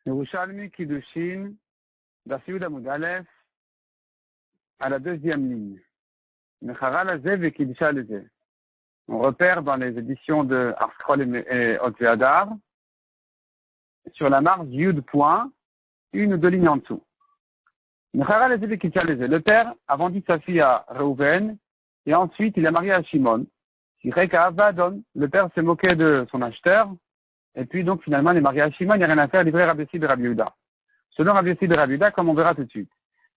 Yerushalmi Kiddushin, Daf Amud Aleph, à la deuxième ligne. Mechara Lazeh ve Kiddusha Lazeh. On repère dans les éditions de Arskol et Otveadar, sur la marge Yud point, une ou deux lignes en dessous. Mechara Lazeh ve Kiddusha Lazeh. Le père a vendu sa fille à Reuven, et ensuite il a marié à Shimon. Le père s'est moqué de son acheteur, et puis donc finalement il est marié à Shimon, il n'y a rien à faire, livré Rabbi Yossi ben Rabbi Yehuda. Selon Rabbi Yossi ben Rabbi Yehuda, comme on verra tout de suite.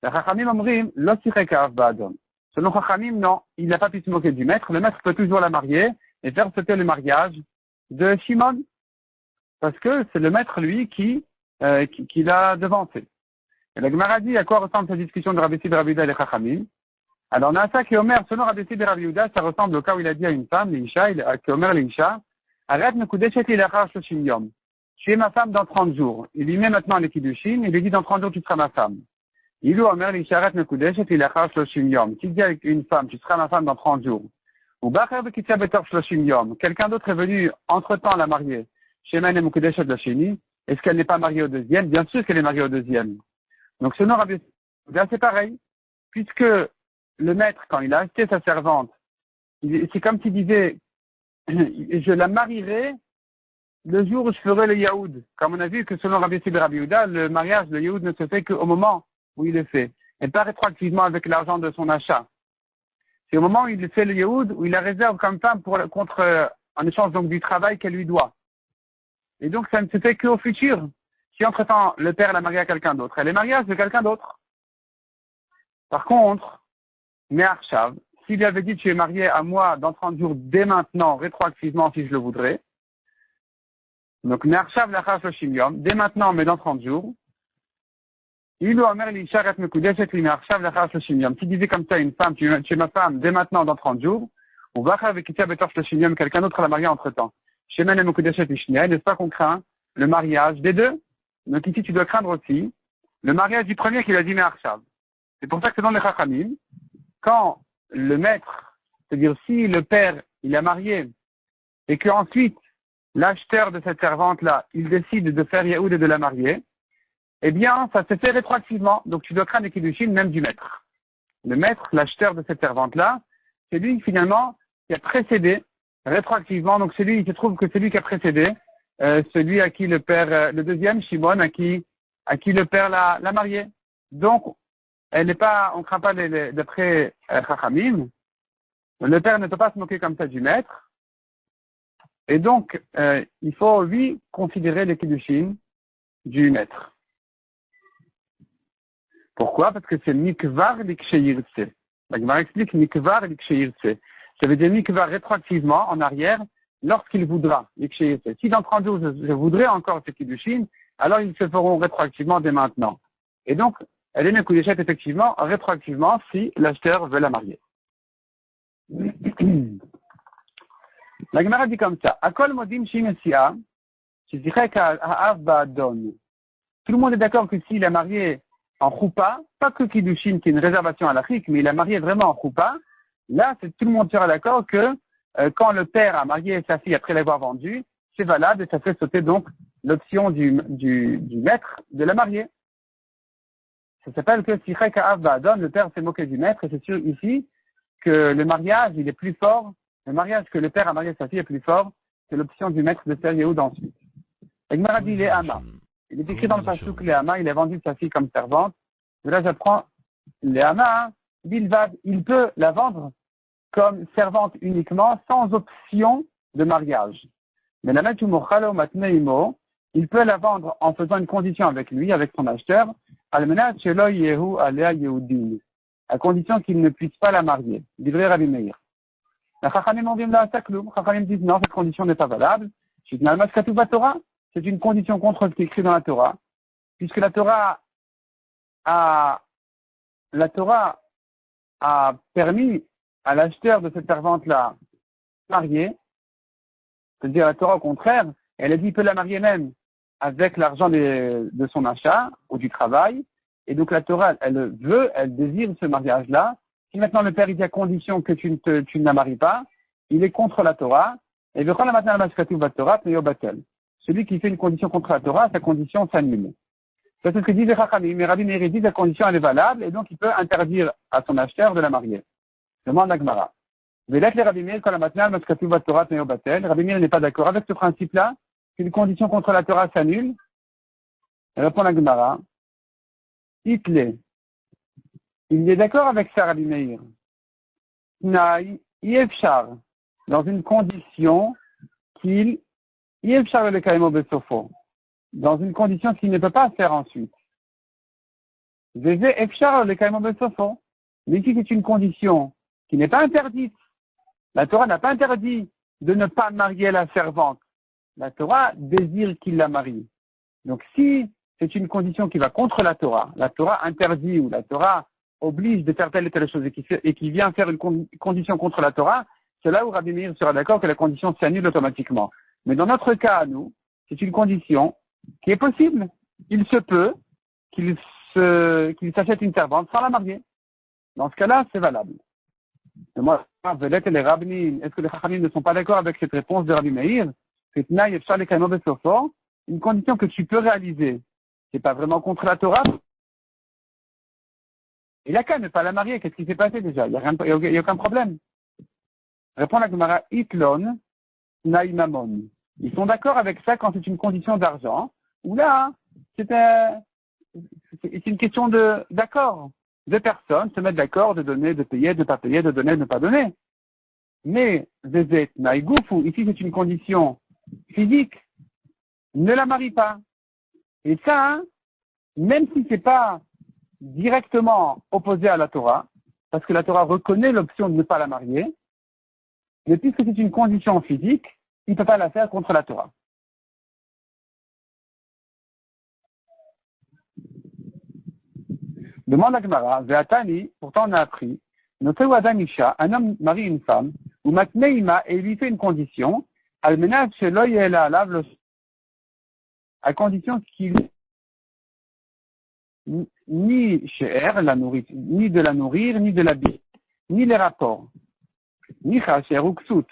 La Chachamim omrim, lo sirek ha'av ba'adon. Selon Chachamim, non, il n'a pas pu se moquer du maître. Le maître peut toujours la marier et faire sauter le mariage de Shimon. Parce que c'est le maître, lui, qui l'a devancé. Et la Gemara dit à quoi ressemble cette discussion de Rabbi Yossi ben Rabbi Yehuda et les Chachamim. Alors, on a ça qui est Omer, selon Rabbi Yossi ben Rabbi Yehuda, ça ressemble au cas où il a dit à une femme, l'Isha, qui est Omer l'Isha, arrête mekudeshet ilachar shoshim yom. Tu es ma femme dans 30 jours. Il lui met maintenant les kiddushin, il lui dit dans 30 jours tu seras ma femme. Il lui Omer l'Isha, arrête mekudeshet ilachar shoshim yom. Tu dis avec une femme, tu seras ma femme dans 30 jours. Ou bacher bekitza betor shoshim yom. Quelqu'un d'autre est venu entre-temps la marier. Shemen et mekudeshet l'asheni. Est-ce qu'elle n'est pas mariée au deuxième? Bien sûr qu'elle est mariée au deuxième. Donc selon Rabbi Yossi, c'est pareil. Puisque le maître, quand il a acheté sa servante, c'est comme s'il disait, je la marierai le jour où je ferai le yaoud. Comme on a vu que selon Rabbi Yossi ben Rabbi Yehuda, le mariage, le yaoud ne se fait qu'au moment où il est fait. Et pas rétroactivement avec l'argent de son achat. C'est au moment où il fait le yaoud, où il la réserve comme femme en échange donc du travail qu'elle lui doit. Et donc ça ne se fait qu'au futur. Si entre-temps le père l'a mariée à quelqu'un d'autre, elle est mariée avec quelqu'un d'autre. Par contre, Me'arshav, s'il lui avait dit tu es marié à moi dans 30 jours dès maintenant, rétroactivement si je le voudrais, donc Me'arshav lachar shoshim yom, dès maintenant mais dans 30 jours, il ou Omer l'Isha ret mekudeshet li Me'arshav lachar shoshim yom. S'il disait comme ça à une femme, tu es ma femme dès maintenant dans 30 jours, ou bacha vekitza betor shoshim yom, quelqu'un d'autre l'a marié entre temps. Shemen et mekudeshet lishniya, n'est-ce pas qu'on craint le mariage des deux? Donc ici tu dois craindre aussi le mariage du premier qui lui a dit Me'arshav. C'est pour ça que dans les Chachamim, quand le maître, c'est-à-dire si le père, il a marié, et qu'ensuite, l'acheteur de cette servante-là, il décide de faire yaoud et de la marier, eh bien, ça se fait rétroactivement. Donc, tu dois craindre les kiddushin même du maître. Le maître, l'acheteur de cette servante-là, c'est lui, finalement, qui a précédé rétroactivement. Donc, il se trouve que c'est lui qui a précédé, celui à qui le père, le deuxième, Shimon, à qui le père l'a marié. Donc, elle n'est pas, on craint pas d'après Chachamim. Le père ne peut pas se moquer comme ça du maître. Et donc, il faut, lui, considérer les kiddushin du maître. Pourquoi? Parce que c'est mikvar liksheyirtse. La Gemara explique mikvar liksheyirtse. Ça veut dire mikvar rétroactivement, en arrière, lorsqu'il voudra, liksheyirtse. Si dans 30 jours, je voudrais encore ces kiddushin, alors ils se feront rétroactivement dès maintenant. Et donc, elle est mekudeshet effectivement, rétroactivement, si l'acheteur veut la marier. La Gemara dit comme ça. Akol modim shimesia, shizirek ha'av ba'adon. Tout le monde est d'accord que s'il a marié en choupa, pas que kiddushin, qui est une réservation à l'Afrique, mais il a marié vraiment en choupa, là, tout le monde sera d'accord que quand le père a marié sa fille après l'avoir vendue, c'est valable et ça fait sauter donc l'option du maître de la marier. Ça s'appelle que si le père s'est moqué du maître, et c'est sûr ici que le mariage, il est plus fort, le mariage que le père a marié sa fille est plus fort que l'option du maître de faire Yehoud ensuite. Et Gemara dit les Hama. Il est écrit dans le Pasuk les Hama, il a vendu sa fille comme servante. Et là, j'apprends les Hama, Bilvad, il peut la vendre comme servante uniquement, sans option de mariage. Mais la Metu Mochalo Matneimo, il peut la vendre en faisant une condition avec lui, avec son acheteur, à condition qu'il ne puisse pas la marier. Livré Rabbi Meir. La Chachamim disent non, cette condition n'est pas valable. C'est une condition contre ce qui est écrit dans la Torah, puisque la Torah a permis à l'acheteur de cette servante-là marier, c'est-à-dire la Torah au contraire, elle a dit qu'il peut la marier même avec l'argent de son achat ou du travail. Et donc la Torah, elle désire ce mariage-là. Si maintenant le père il dit à condition que tu ne la maries pas, il est contre la Torah. Et celui qui fait une condition contre la Torah, sa condition s'annule. Ça, c'est ce que disent les Chachamim. Mais Rabbi Meir dit que la condition, elle est valable, et donc il peut interdire à son acheteur de la marier. Demande la Gemara. Velet le Rabbi Meir, quand la matinale, Maskatu Torah Tneo Batel. Rabbi Meir n'est pas d'accord avec ce principe-là, qu'une condition contre la Torah s'annule. Répond la Gemara. Hitle. Il est d'accord avec ça, Rabbi Meir. Naï, Yefchar. Dans une condition qu'il, Yefchar le Kaimo Besofo. Dans une condition qu'il ne peut pas faire ensuite. Zézé Efchar le Kaimo Besofo. Mais ici, c'est une condition qui n'est pas interdite. La Torah n'a pas interdit de ne pas marier la servante. La Torah désire qu'il la marie. Donc si c'est une condition qui va contre la Torah interdit ou la Torah oblige de faire telle et telle chose et qui vient faire une condition contre la Torah, c'est là où Rabbi Meir sera d'accord que la condition s'annule automatiquement. Mais dans notre cas, à nous, c'est une condition qui est possible. Il se peut qu'il s'achète une servante sans la marier. Dans ce cas-là, c'est valable. Et moi, est-ce que les Chachamim ne sont pas d'accord avec cette réponse de Rabbi Meir? Une condition que tu peux réaliser, c'est pas vraiment contre la Torah. Il a qu'à ne pas la marier. Qu'est-ce qui s'est passé déjà? Il n'y a aucun problème. Répond la Gemara, Itlon, Naïmamon. Ils sont d'accord avec ça quand c'est une condition d'argent, ou là, c'est une question d'accord. Deux personnes se mettent d'accord de donner, de payer, de ne pas payer, de donner, de ne pas donner. Mais, Zezet, Naïgoufou, ici c'est une condition physique. Ne la marie pas. Et ça, même si c'est pas directement opposé à la Torah, parce que la Torah reconnaît l'option de ne pas la marier, mais puisque c'est une condition physique, il ne peut pas la faire contre la Torah. Demande à Gemara, Ve'atani, pourtant on a appris, Noteou Adam Isha, un homme marie une femme, ou Matneima, et il lui fait une condition, Almenat Shelo Yela Alav, à condition qu'il ni she'er, la nourriture, ni de la nourrir, ni de l'habiller, ni les rapports, ni chacher ou ksut.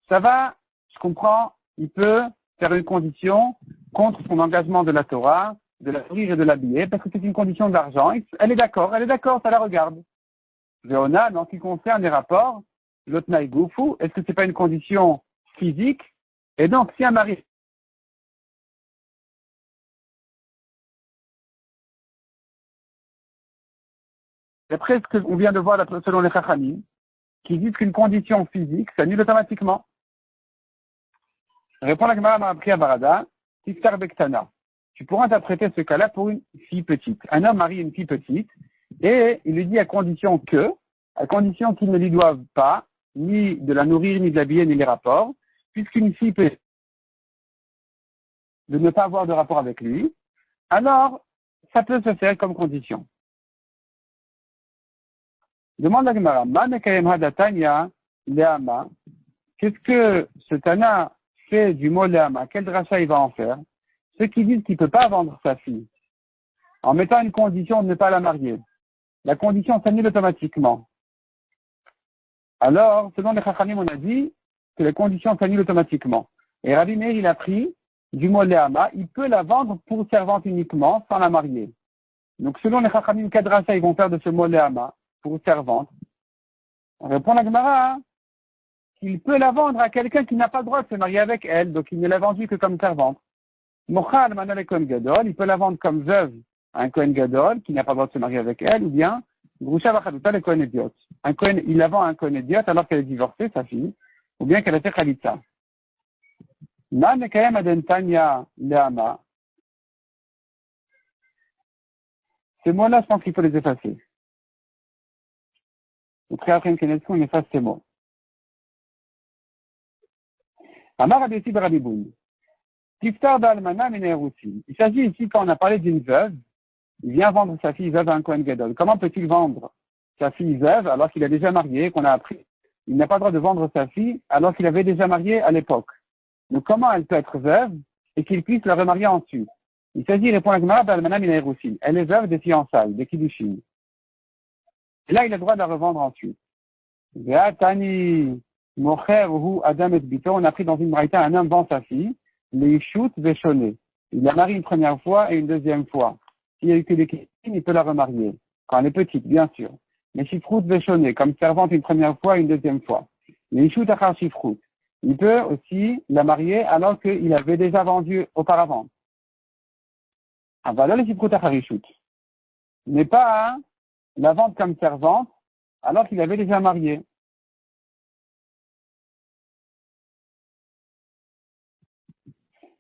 Ça va, je comprends, il peut faire une condition contre son engagement de la Torah, de la nourrir et de l'habiller, parce que c'est une condition d'argent. Elle est d'accord, ça la regarde. Véona, en ce qui concerne les rapports, l'otnaï goufou, est-ce que c'est pas une condition physique? Et donc, si un mari d'après ce qu'on vient de voir selon les Chachamim, qui disent qu'une condition physique s'annule automatiquement. Répond la Gemara Marabria Barada, Tiftar Bektana. Tu pourras interpréter ce cas-là pour une fille petite. Un homme marie une fille petite, et il lui dit à condition qu'il ne lui doive pas, ni de la nourrir, ni de l'habiller, ni les rapports, puisqu'une fille peut de ne pas avoir de rapport avec lui, alors ça peut se faire comme condition. Demande à Gemara, Leama, qu'est-ce que ce Tana fait du mot Leama? Quel dracha il va en faire? Ceux qui disent qu'il ne peut pas vendre sa fille en mettant une condition de ne pas la marier. La condition s'annule automatiquement. Alors, selon les Chachamim, on a dit que la condition s'annule automatiquement. Et Rabbi Meir, il a pris du mot Leama, il peut la vendre pour servante uniquement sans la marier. Donc, selon les Chachamim, quel dracha ils vont faire de ce mot Leama pour servante? On répond à la Gemara qu'il peut la vendre à quelqu'un qui n'a pas le droit de se marier avec elle, donc il ne l'a vendue que comme servante. Mochal Manal Kohen Gadol, il peut la vendre comme veuve à un Kohen Gadol qui n'a pas le droit de se marier avec elle, ou bien Grusha Vachaduta le Kohen Idiot. Il la vend à un Kohen Idiot alors qu'elle est divorcée, sa fille, ou bien qu'elle a fait Khalitza. Ma Mekayem Adentanya Leama. Ces mots-là, je pense qu'il faut les effacer. Et très après une connexion, on efface ces mots. Amar Abesi Barabiboun. Tiftar Balmana Minerusi. Il s'agit ici, quand on a parlé d'une veuve, il vient vendre sa fille veuve à un Kohen Gadol. Comment peut-il vendre sa fille veuve alors qu'il a déjà marié, qu'on a appris? Il n'a pas le droit de vendre sa fille alors qu'il avait déjà marié à l'époque. Donc comment elle peut être veuve et qu'il puisse la remarier ensuite? Il s'agit, répond la Gemara, Balmana Minerusi. Elle est veuve des fiançailles, des kiddushin. Et là, il a le droit de la revendre ensuite. Ve'atani mocher hu adam et bito. On a pris dans une braïta, un homme vend sa fille. les shoots véchonné. Il la marie une première fois et une deuxième fois. S'il y a eu que des kiddushin, il peut la remarier. Quand elle est petite, bien sûr. Mais shifrout véchonné, comme servante une première fois et une deuxième fois. Les shoots achar shifrout. Il peut aussi la marier alors qu'il avait déjà vendu auparavant. Ah, voilà le shifrout achar shifrout. Mais pas la vente comme servante alors qu'il avait déjà marié.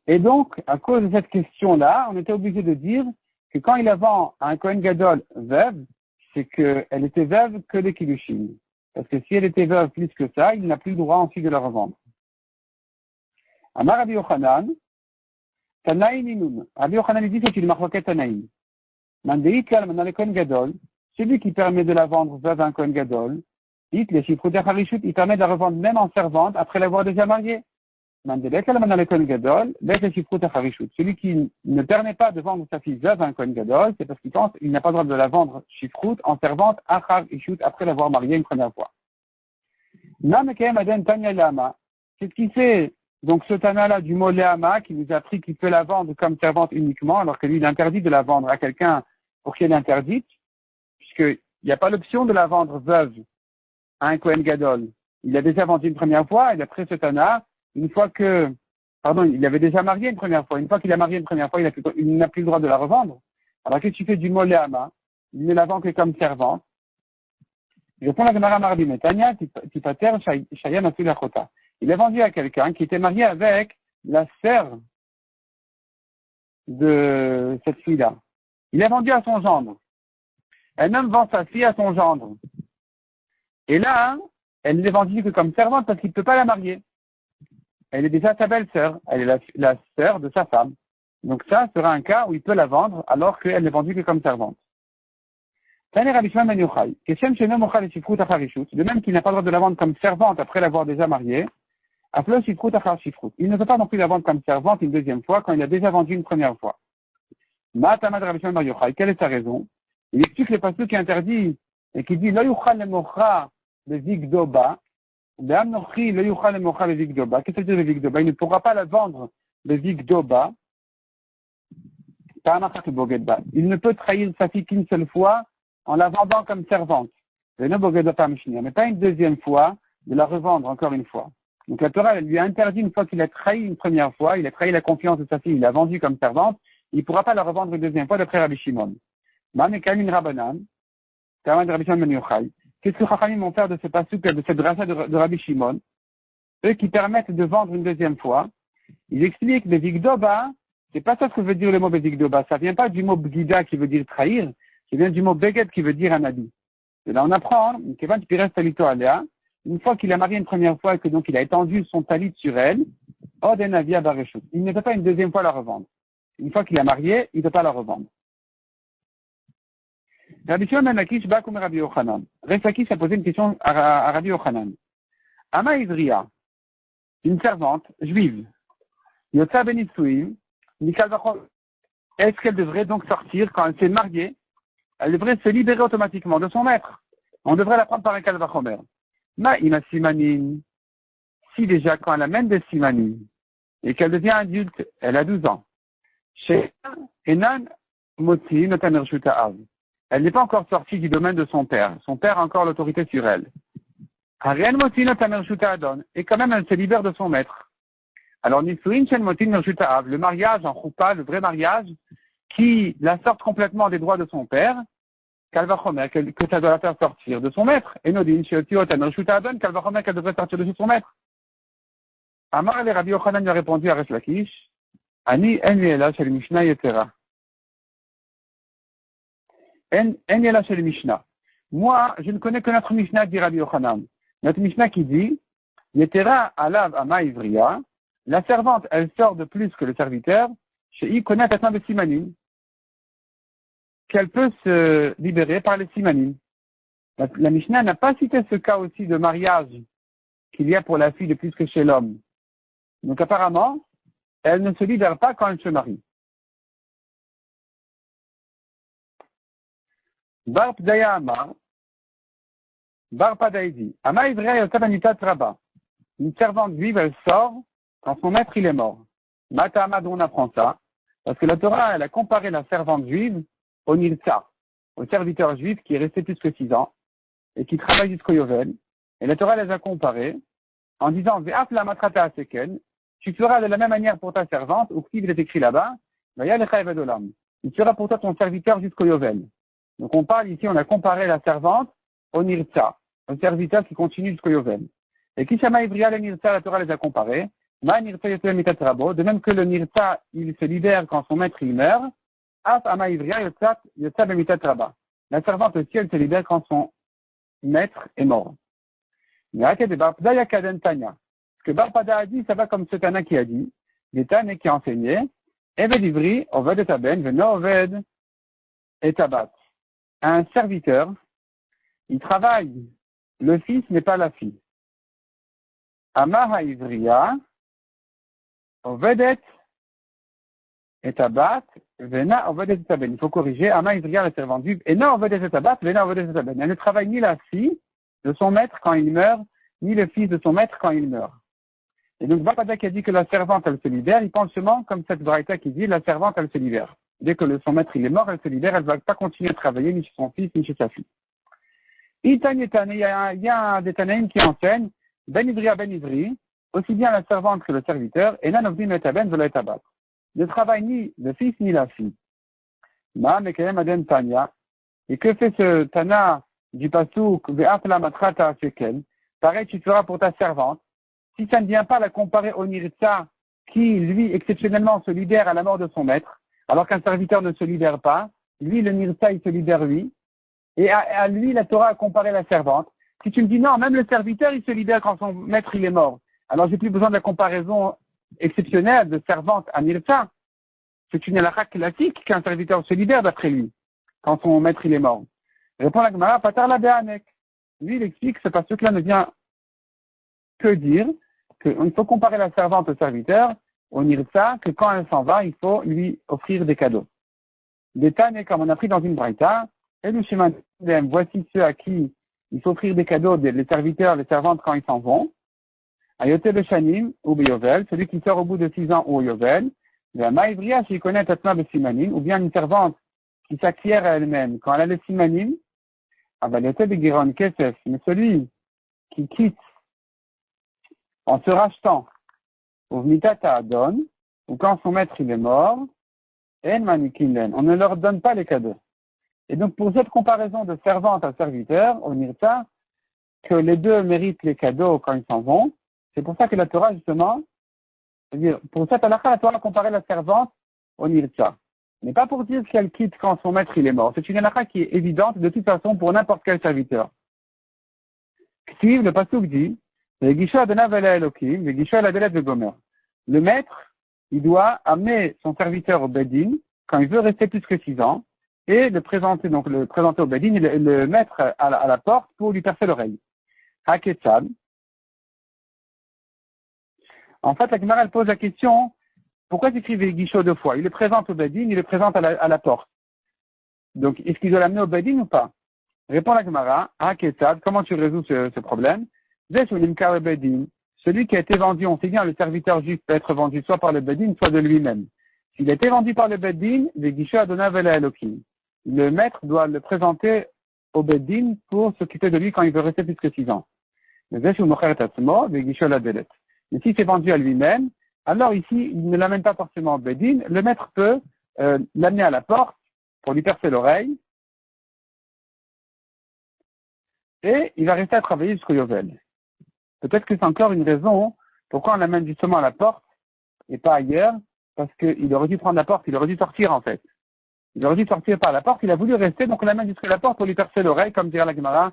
Et donc, à cause de cette question-là, on était obligé de dire que quand il la vend à un Kohen Gadol veuve, c'est qu'elle était veuve que des Kiddushin. Parce que si elle était veuve plus que ça, il n'a plus le droit ensuite de la revendre. Amar Rabbi Yochanan, Tanaïm Inun. Rabbi Yochanan dit c'est une marloquet Tanaïm. Mandeit kal manan le Kohen Gadol, celui qui permet de la vendre veuve à un Kohen Gadol, dit les chiffres d'Acharishut, il permet de la revendre même en servante après l'avoir déjà mariée. Celui qui ne permet pas de vendre sa fille veuve à un Kohen Gadol, c'est parce qu'il pense qu'il n'a pas le droit de la vendre shifrout en servante achar ishut après l'avoir mariée une première fois. C'est ce qui fait donc ce Tana-là du mot Léama qui nous a appris qu'il peut la vendre comme servante uniquement, alors que lui il interdit de la vendre à quelqu'un pour qui elle est interdite, puisqu'il n'y a pas l'option de la vendre veuve à un Kohen Gadol. Il a déjà vendu une première fois et d'après ce Tana, il avait déjà marié une première fois. Une fois qu'il a marié une première fois, il n'a plus le droit de la revendre. Alors que tu fais du mot Léama, il ne la vend que comme servante. Je réponds à la Gemara Mardi Metania, Tipater, Shayam Asulachota. Il a vendu à quelqu'un qui était marié avec la sœur de cette fille-là. Il a vendu à son gendre. Un homme vend sa fille à son gendre. Et là, elle ne l'est vendue que comme servante parce qu'il ne peut pas la marier. Elle est déjà sa belle-sœur. Elle est la sœur de sa femme. Donc ça sera un cas où il peut la vendre alors qu'elle n'est vendue que comme servante. De même qu'il n'a pas le droit de la vendre comme servante après l'avoir déjà mariée, il ne peut pas non plus la vendre comme servante une deuxième fois quand il a déjà vendu une première fois. Quelle est sa raison? Il explique le passage qui est interdit et qui dit le vigdoba. Qu'est-ce que veut dire le vigdoba? Il ne pourra pas la vendre le vigdoba. Il ne peut trahir sa fille qu'une seule fois en la vendant comme servante. Mais pas une deuxième fois de la revendre encore une fois. Donc la Torah elle lui a interdit une fois qu'il a trahi une première fois, il a trahi la confiance de sa fille, il l'a vendue comme servante, il ne pourra pas la revendre une deuxième fois d'après Rabbi Shimon. Qu'est-ce que Chachamim vont faire de ce pasuk, de cette dracha de Rabbi Shimon? Eux qui permettent de vendre une deuxième fois, ils expliquent que Vigdoba, c'est pas ça ce que veut dire le mot Vigdoba. Ça vient pas du mot Bgida qui veut dire trahir, ça vient du mot Beged qui veut dire un habit. Et là on apprend, une fois qu'il a marié une première fois et que donc il a étendu son talit sur elle, il ne peut pas une deuxième fois la revendre. Une fois qu'il a marié, il ne peut pas la revendre. Rabbi Shimon ben Lakish ba comme Rabbi Yochanan. Lakish a posé une question à Rabbi Yochanan. Ama Izriya, une servante juive, Yotza Benitsuim, est-ce qu'elle devrait donc sortir quand elle s'est mariée? Elle devrait se libérer automatiquement de son maître. On devrait la prendre par un kalvachomer. Ma ima simanin, si déjà quand elle amène des simanin et qu'elle devient adulte, elle a 12 ans. Chez Enan Motzi Notamer Shuta'av. Elle n'est pas encore sortie du domaine de son père. Son père a encore l'autorité sur elle. Ariel Motzi Notamer Shuta'adon. Et quand même, elle se libère de son maître. Alors, Nisuin Shen Motzi Notamer Shuta'av, le mariage en choupa, le vrai mariage, qui la sort complètement des droits de son père, Kalvachomer, que ça doit la faire sortir de son maître. Et Nodin Sheotio Tamer Shuta'adon, Kalvachomer, qu'elle devrait sortir de son maître. Amar le Rabbi Yochanan lui a répondu à Resh Lakish, Ani en yela shel Mishnah yetera. En yela shel Mishnah. Moi, je ne connais que notre Mishnah, dit Rabbi Yochanan. Notre Mishnah qui dit, Yetera alav ama ivriya, la servante, elle sort de plus que le serviteur, chez I connaît maintenant de simanim, qu'elle peut se libérer par les simanim. La Mishnah n'a pas cité ce cas aussi de mariage qu'il y a pour la fille de plus que chez l'homme. Donc apparemment, elle ne se libère pas quand elle se marie. Bar Pdaya Amar, Bar Padaïdi, Ama Ivrea Yotavanita Traba. Une servante juive, elle sort quand son maître il est mort. Matama, d'où on apprend ça? Parce que la Torah, elle a comparé la servante juive au Nirtsa, au serviteur juif qui est resté plus que 6 ans et qui travaille jusqu'au Yovel. Et la Torah les a comparés en disant, Ve'af la matrata aseken, tu feras de la même manière pour ta servante, ou qu'il est écrit là-bas, Vaya lecha eved olam. Il sera pour toi ton serviteur jusqu'au Yovel. Donc on parle ici, on a comparé la servante au Nirtsa, au serviteur qui continue jusqu'au Yovel. Et Kishama Ivria, le Nirtsa, la Torah les a comparés. Ma Nirtsa yotem mitat rabo, de même que le Nirtsa, il se libère quand son maître il meurt. Af ama Ivria yotza bemitat rabba. La servante aussi, elle se libère quand son maître est mort. Parce que Barpada a dit, ça va comme ce Tana qui a dit, des Tana qui a enseigné, Eved Ivri, Oved et Taben, Veno Oved et Tabat. Un serviteur, il travaille, le fils n'est pas la fille. Amaha Ivriya, Ovedet et Tabat, Vena Ovedet et Taben. Il faut corriger, Amaha Ivriya, la servante juive, et non Ovedet et Tabat, Vena Ovedet et Taben. Elle ne travaille ni la fille de son maître quand il meurt, ni le fils de son maître quand il meurt. Et donc, Bapada qui a dit que la servante, elle se libère, il pense seulement, comme cette braïta qui dit, la servante, elle se libère. Dès que son maître, il est mort, elle se libère, elle ne va pas continuer à travailler ni chez son fils, ni chez sa fille. Il y a des Tanaïm qui enseignent, Ben Ivri, aussi bien la servante que le serviteur, et Nanovdim et Taben veulent être abattre. Ne travaille ni le fils, ni la fille. Ma, Mekayem Adem Tanya. Et que fait ce Tana du Pasuk, Ve'af la matrata sekel? Pareil, tu feras pour ta servante. Si ça ne vient pas la comparer au Nirtsa, qui, lui, exceptionnellement, se libère à la mort de son maître, alors qu'un serviteur ne se libère pas, lui, le Nirtsa, il se libère lui, et à lui, la Torah a comparé la servante. Si tu me dis non, même le serviteur, il se libère quand son maître, il est mort. Alors, j'ai plus besoin de la comparaison exceptionnelle de servante à Nirtsa. C'est une halakha classique qu'un serviteur se libère d'après lui, quand son maître, il est mort. Répond la Gemara, Patar la Be'anek. Lui, il explique que ce que là ne vient que dire qu'il faut comparer la servante au serviteur, au Nirtsa, que quand elle s'en va, il faut lui offrir des cadeaux. Des Tane, comme on a pris dans une braïta, et le chemin voici ceux à qui il faut offrir des cadeaux, les serviteurs, les servantes quand ils s'en vont. Ayote Beshanim ou Beyovel, celui qui sort au bout de 6 ans ou au Yovel. La Maïvria, s'il connaît Tatma Besimanim, ou bien une servante qui s'acquiert à elle-même quand elle a le Simanim. Ayote Begiron Kesef, mais celui qui quitte en se rachetant au Vmitata Adon, ou quand son maître il est mort, En Manikinden, on ne leur donne pas les cadeaux. Et donc, pour cette comparaison de servante à serviteur, au Nirtsa, que les deux méritent les cadeaux quand ils s'en vont, c'est pour ça que la Torah, justement, c'est-à-dire, pour cette halakha, la Torah a comparé la servante au Nirtsa. Mais pas pour dire qu'elle quitte quand son maître il est mort. C'est une halakha qui est évidente, de toute façon, pour n'importe quel serviteur. Ksiv, le pasuk dit, le maître, il doit amener son serviteur au Bedin quand il veut rester plus que 6 ans et le présenter au Bedin et le mettre à la porte pour lui percer l'oreille. Haketsad. En fait, la Gemara, elle pose la question, pourquoi s'écrit Vegisho 2 fois? Il le présente au Bedin, il le présente à la porte. Donc, est-ce qu'il doit l'amener au Bedin ou pas? Répond la Gemara, Haketsad, comment tu résous ce problème? Celui qui a été vendu, on sait bien, le serviteur juif peut être vendu soit par le Bedin, soit de lui-même. S'il a été vendu par le Bedin, le maître doit le présenter au Bedin pour s'occuper de lui quand il veut rester plus que 6 ans. Mais si c'est vendu à lui-même, alors ici, il ne l'amène pas forcément au Bedin. Le maître peut l'amener à la porte pour lui percer l'oreille et il va rester à travailler jusqu'au Yovel. Peut-être que c'est encore une raison pourquoi on l'amène justement à la porte et pas ailleurs, parce qu'il aurait dû prendre la porte, il aurait dû sortir en fait. Il aurait dû sortir par la porte, il a voulu rester, donc on l'amène jusqu'à la porte pour lui percer l'oreille, comme dit la Gemara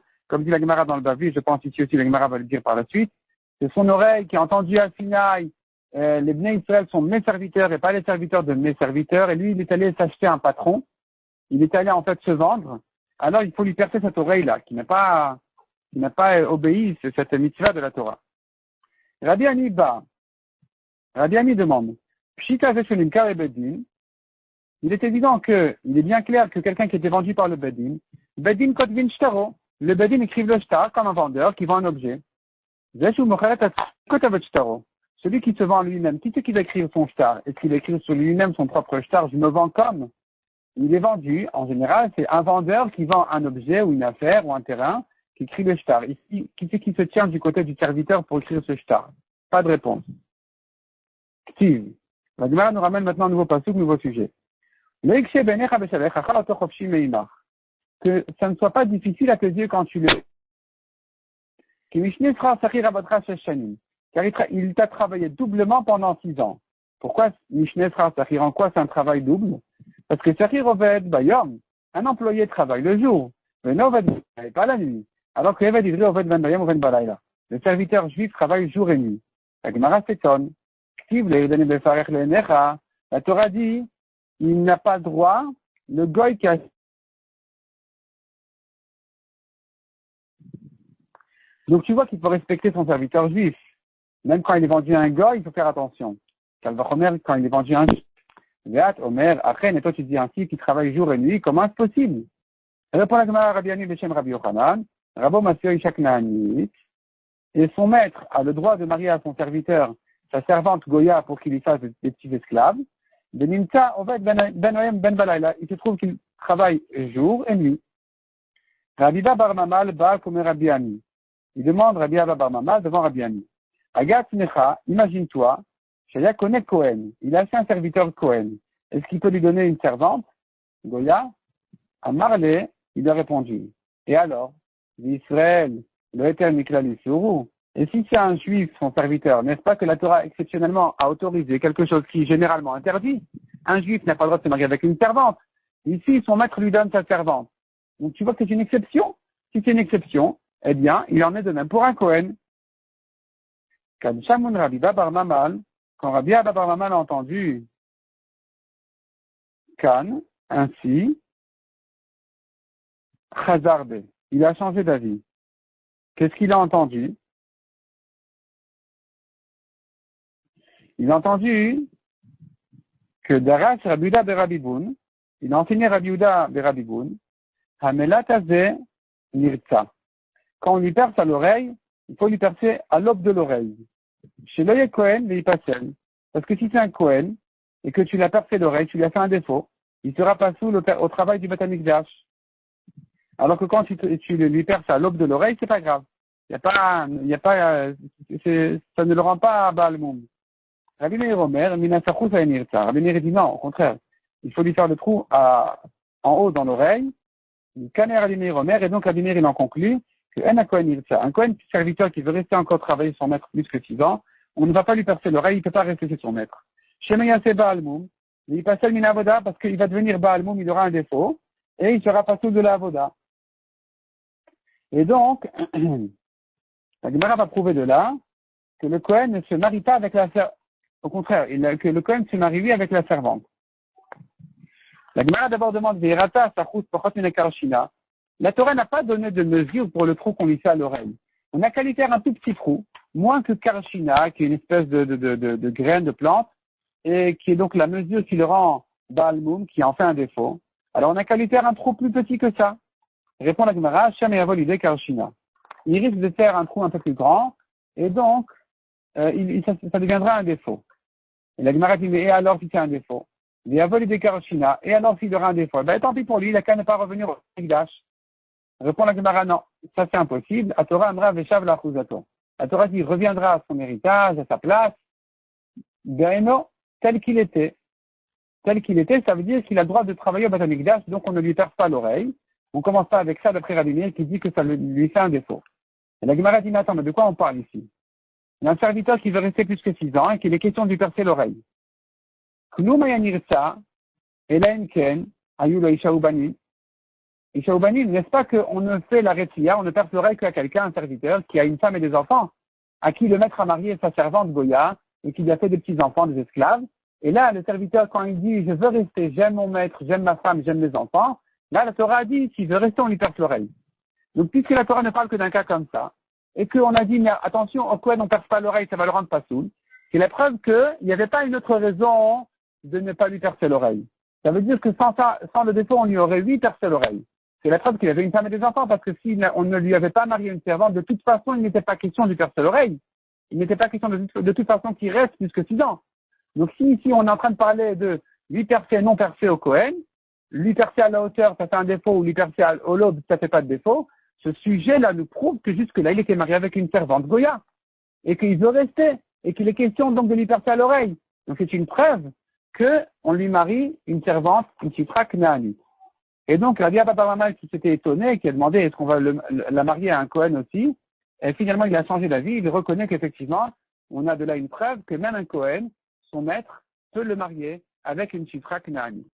dans le Bavi, je pense ici aussi la Gemara va le dire par la suite. C'est son oreille qui a entendu à Sinaï, les Bnei Israël sont mes serviteurs et pas les serviteurs de mes serviteurs, et lui il est allé s'acheter un patron, il est allé en fait se vendre, alors il faut lui percer cette oreille-là, qui n'a pas obéi cette mitzvah de la Torah. Rabbi Ami demande, Pshita Veshulim Kare Bedin, il est évident il est bien clair que quelqu'un qui était vendu par le Bedin Kotvin Shtaro, le Bedin écrive le shtar comme un vendeur qui vend un objet. Veshu Mocharet Kotavet Shtaro, celui qui se vend lui-même, qui c'est qui va écrire son shtar? Est-ce qu'il va écrire sur lui-même son propre shtar? Je me vends comme. Il est vendu, en général, c'est un vendeur qui vend un objet ou une affaire ou un terrain qui écrit le shtar. Ici, qui c'est qui se tient du côté du serviteur pour écrire ce shtar? Pas de réponse. Steve. La Gemara nous ramène maintenant un nouveau passage, nouveau sujet. Que ça ne soit pas difficile à tes yeux quand tu le car il t'a travaillé doublement pendant 6 ans. Pourquoi Mishne Sra Sachir? En quoi c'est un travail double? Parce que Sachir Oved Bayom, un employé travaille le jour, mais non Oved pas la nuit. Alors que Oved Ivri Oved Ben Bayom Oved Balayla. Le serviteur juif travaille jour et nuit. La Gemara s'étonne. La Torah dit, il n'a pas le droit, le goy qui a... Donc tu vois qu'il faut respecter son serviteur juif. Même quand il est vendu à un goy, il faut faire attention. Calvachomer, quand il est vendu à un juif. Veat, Omer, Achen, et toi tu dis ainsi qu'il travaille jour et nuit, comment est-ce possible? Répond la Gemara Rabbi Ani Beshem Rabbi Yochanan, Rabo Masio Ishak Naanit, et son maître a le droit de marier à son serviteur sa servante Goya pour qu'il lui fasse des petits esclaves. Benimta Oved Ben Oyem Ben Balayla, il se trouve qu'il travaille jour et nuit. Rabbi Bar Mamal Ba comme Rabbi Ani. Il demande Rabbi Abba Bar Mamal devant Rabbi Ani. Agat Necha, imagine-toi, Shaya connaît Cohen. Il a acheté un serviteur Cohen. Est-ce qu'il peut lui donner une servante? Goya? À Marley, il a répondu. Et alors? L'Israël, le Eter Miklali Suru. Et si c'est un juif, son serviteur, n'est-ce pas que la Torah exceptionnellement a autorisé quelque chose qui est généralement interdit? Un juif n'a pas le droit de se marier avec une servante. Ici, son maître lui donne sa servante. Donc tu vois que c'est une exception. Si c'est une exception, eh bien, il en est de même pour un Cohen. Quand Shamun Rabbi Bar Mamal, quand Rabbi Abba Bar Mamal a entendu Kan, ainsi, Chazarbe, il a changé d'avis. Qu'est-ce qu'il a entendu? Il a entendu que Darash Rabbi Yehuda Berabiboun, il a enseigné Rabbi Yehuda Berabiboun, Hamelat Hazeh Nirtza. Quand on lui perce à l'oreille, il faut lui percer à l'aube de l'oreille. Chez l'œil Cohen, mais il passe seul. Parce que si c'est un Cohen, et que tu l'as percé l'oreille, tu lui as fait un défaut, il sera pas sous au travail du Beth Amikdash. Alors que quand tu lui perces à l'aube de l'oreille, c'est pas grave. Ça ne le rend pas Baal Moum. Rabbi Meir Omer, Minasachus Haenirtza. Rabbi Meir dit non, au contraire. Il faut lui faire le trou en haut dans l'oreille. Il connaît Rabbi Meir Omer, et donc Rabbi Meir, il en conclut que un Cohen serviteur qui veut rester encore travailler son maître plus que 6 ans, on ne va pas lui percer l'oreille, il ne peut pas rester chez son maître. Shemeyase Baal Moum, il passe le Minavoda parce qu'il va devenir Baal Moum, il aura un défaut, et il sera pas sous de la Avoda. Et donc, la Gemara va prouver de là que le Cohen ne se marie pas avec la servante. Au contraire, que le Cohen se marie lui avec la servante. La Gemara d'abord demande Ve'irata Sachus Pochot Minekarshina. La Torah n'a pas donné de mesure pour le trou qu'on lui fait à l'oreille. On n'a qu'à lui faire un tout petit trou, moins que Karshina, qui est une espèce de graine de plante, et qui est donc la mesure qui le rend Baal Moum, qui en fait un défaut. Alors on n'a qu'à lui faire un trou plus petit que ça. Répond la Gemara, Shem Yavol Ideh Karshina. Il risque de faire un trou un peu plus grand, et donc ça deviendra un défaut. Et la Gemara dit, mais et alors si c'est un défaut? Il y a volé des Karshina, et alors s'il aura un défaut? Ben tant pis pour lui, il n'a qu'à ne pas revenir au Mikdash. Répond la Gemara, non, ça c'est impossible. A Torah Amra Veshav Lachuzato. La Torah dit, il reviendra à son héritage, à sa place. Gaeno, tel qu'il était. Tel qu'il était, ça veut dire qu'il a le droit de travailler au Beth Amikdash, donc on ne lui perce pas l'oreille. On commence pas avec ça d'après Rabbi Meir qui dit que ça lui fait un défaut. Et la Gemara dit, mais attends, mais de quoi on parle ici? Il y a un serviteur qui veut rester plus que 6 ans et qu'il est question de lui percer l'oreille. Knu Mayanirsa, Elainken, Ayulo Ishaoubanim. Ishaoubanim, n'est-ce pas qu'on ne fait la rétia, on ne perce l'oreille qu'à quelqu'un, un serviteur, qui a une femme et des enfants, à qui le maître a marié sa servante Goya, et qui lui a fait des petits-enfants, des esclaves. Et là, le serviteur, quand il dit, je veux rester, j'aime mon maître, j'aime ma femme, j'aime mes enfants, là, la Torah a dit, s'il veut rester, on lui perce l'oreille. Donc, puisque la Torah ne parle que d'un cas comme ça, et qu'on a dit, mais attention, au Cohen, on ne perce pas l'oreille, ça va le rendre pas sourd, c'est la preuve qu'il n'y avait pas une autre raison de ne pas lui percer l'oreille. Ça veut dire que sans le défaut, on lui aurait lui percé l'oreille. C'est la preuve qu'il avait une femme et des enfants, parce que si on ne lui avait pas marié une servante, de toute façon, il n'était pas question de lui percer l'oreille. il n'était pas question de toute façon qu'il reste plus que 6 ans. Donc si ici on est en train de parler de lui percer non percé au Cohen, lui percer à la hauteur ça fait un défaut ou lui percer au lobe ça fait pas de défaut, ce sujet-là nous prouve que jusque-là il était marié avec une servante Goya et qu'il veut rester et qu'il est question donc de lui percer à l'oreille. Donc c'est une preuve qu'on lui marie une servante, une chifra knaanite. Et donc Rabbi Abba bar Mama qui s'était étonné, qui a demandé est-ce qu'on va la marier à un Cohen aussi, et finalement il a changé d'avis, il reconnaît qu'effectivement on a de là une preuve que même un Cohen, son maître, peut le marier avec une chifra knaanite.